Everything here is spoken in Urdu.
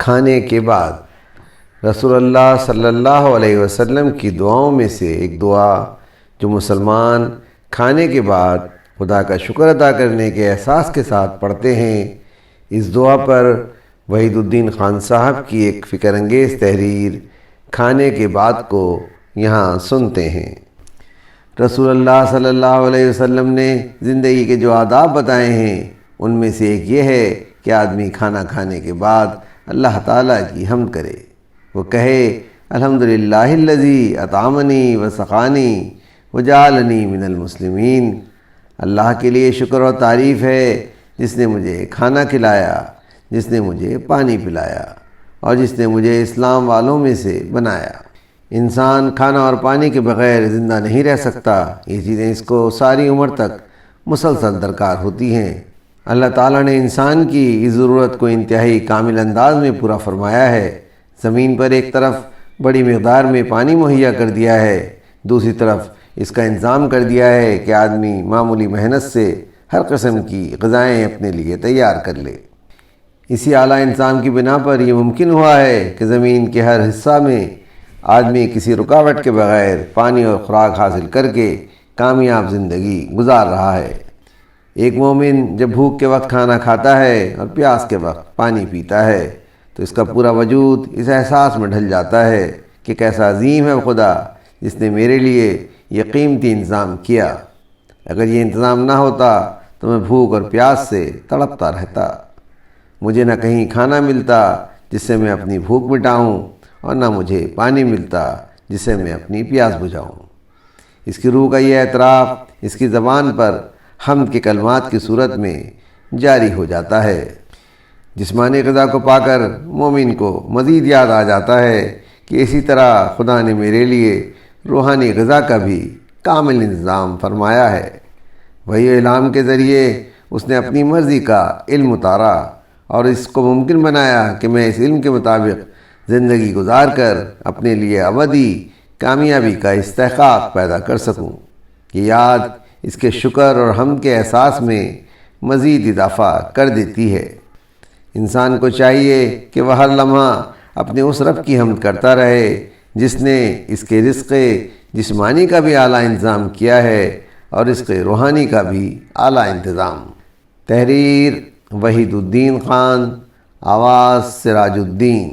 کھانے کے بعد رسول اللہ صلی اللہ علیہ وسلم کی دعاؤں میں سے ایک دعا جو مسلمان کھانے کے بعد خدا کا شکر ادا کرنے کے احساس کے ساتھ پڑھتے ہیں، اس دعا پر وحید الدین خان صاحب کی ایک فکر انگیز تحریر کھانے کے بعد کو یہاں سنتے ہیں۔ رسول اللہ صلی اللہ علیہ وسلم نے زندگی کے جو آداب بتائے ہیں ان میں سے ایک یہ ہے کہ آدمی کھانا کھانے کے بعد اللہ تعالیٰ کی حمد کرے، وہ کہے الحمدللہ الذی اطعمنی وسقانی وجعلنی من المسلمین۔ اللہ کے لیے شکر و تعریف ہے جس نے مجھے کھانا کھلایا، جس نے مجھے پانی پلایا اور جس نے مجھے اسلام والوں میں سے بنایا۔ انسان کھانا اور پانی کے بغیر زندہ نہیں رہ سکتا، یہ چیزیں اس کو ساری عمر تک مسلسل درکار ہوتی ہیں۔ اللہ تعالیٰ نے انسان کی اس ضرورت کو انتہائی کامل انداز میں پورا فرمایا ہے۔ زمین پر ایک طرف بڑی مقدار میں پانی مہیا کر دیا ہے، دوسری طرف اس کا انتظام کر دیا ہے کہ آدمی معمولی محنت سے ہر قسم کی غذائیں اپنے لیے تیار کر لے۔ اسی اعلیٰ انتظام کی بنا پر یہ ممکن ہوا ہے کہ زمین کے ہر حصہ میں آدمی کسی رکاوٹ کے بغیر پانی اور خوراک حاصل کر کے کامیاب زندگی گزار رہا ہے۔ ایک مومن جب بھوک کے وقت کھانا کھاتا ہے اور پیاس کے وقت پانی پیتا ہے تو اس کا پورا وجود اس احساس میں ڈھل جاتا ہے کہ کیسا عظیم ہے خدا جس نے میرے لیے یہ قیمتی انتظام کیا۔ اگر یہ انتظام نہ ہوتا تو میں بھوک اور پیاس سے تڑپتا رہتا، مجھے نہ کہیں کھانا ملتا جس سے میں اپنی بھوک مٹاؤں اور نہ مجھے پانی ملتا جس سے میں اپنی پیاس بجھاؤں۔ اس کی روح کا یہ اعتراف اس کی زبان پر حمد کے کلمات کی صورت میں جاری ہو جاتا ہے۔ جسمانی غذا کو پا کر مومن کو مزید یاد آ جاتا ہے کہ اسی طرح خدا نے میرے لیے روحانی غذا کا بھی کامل انتظام فرمایا ہے۔ وہی اعلام کے ذریعے اس نے اپنی مرضی کا علم اتارا اور اس کو ممکن بنایا کہ میں اس علم کے مطابق زندگی گزار کر اپنے لیے ابدی کامیابی کا استحقاق پیدا کر سکوں۔ یہ یاد اس کے شکر اور حمد کے احساس میں مزید اضافہ کر دیتی ہے۔ انسان کو چاہیے کہ وہ ہر لمحہ اپنے اس رب کی حمد کرتا رہے جس نے اس کے رزق جسمانی کا بھی اعلیٰ انتظام کیا ہے اور رزق روحانی کا بھی اعلیٰ انتظام۔ تحریر وحید الدین خان، آواز سراج الدین۔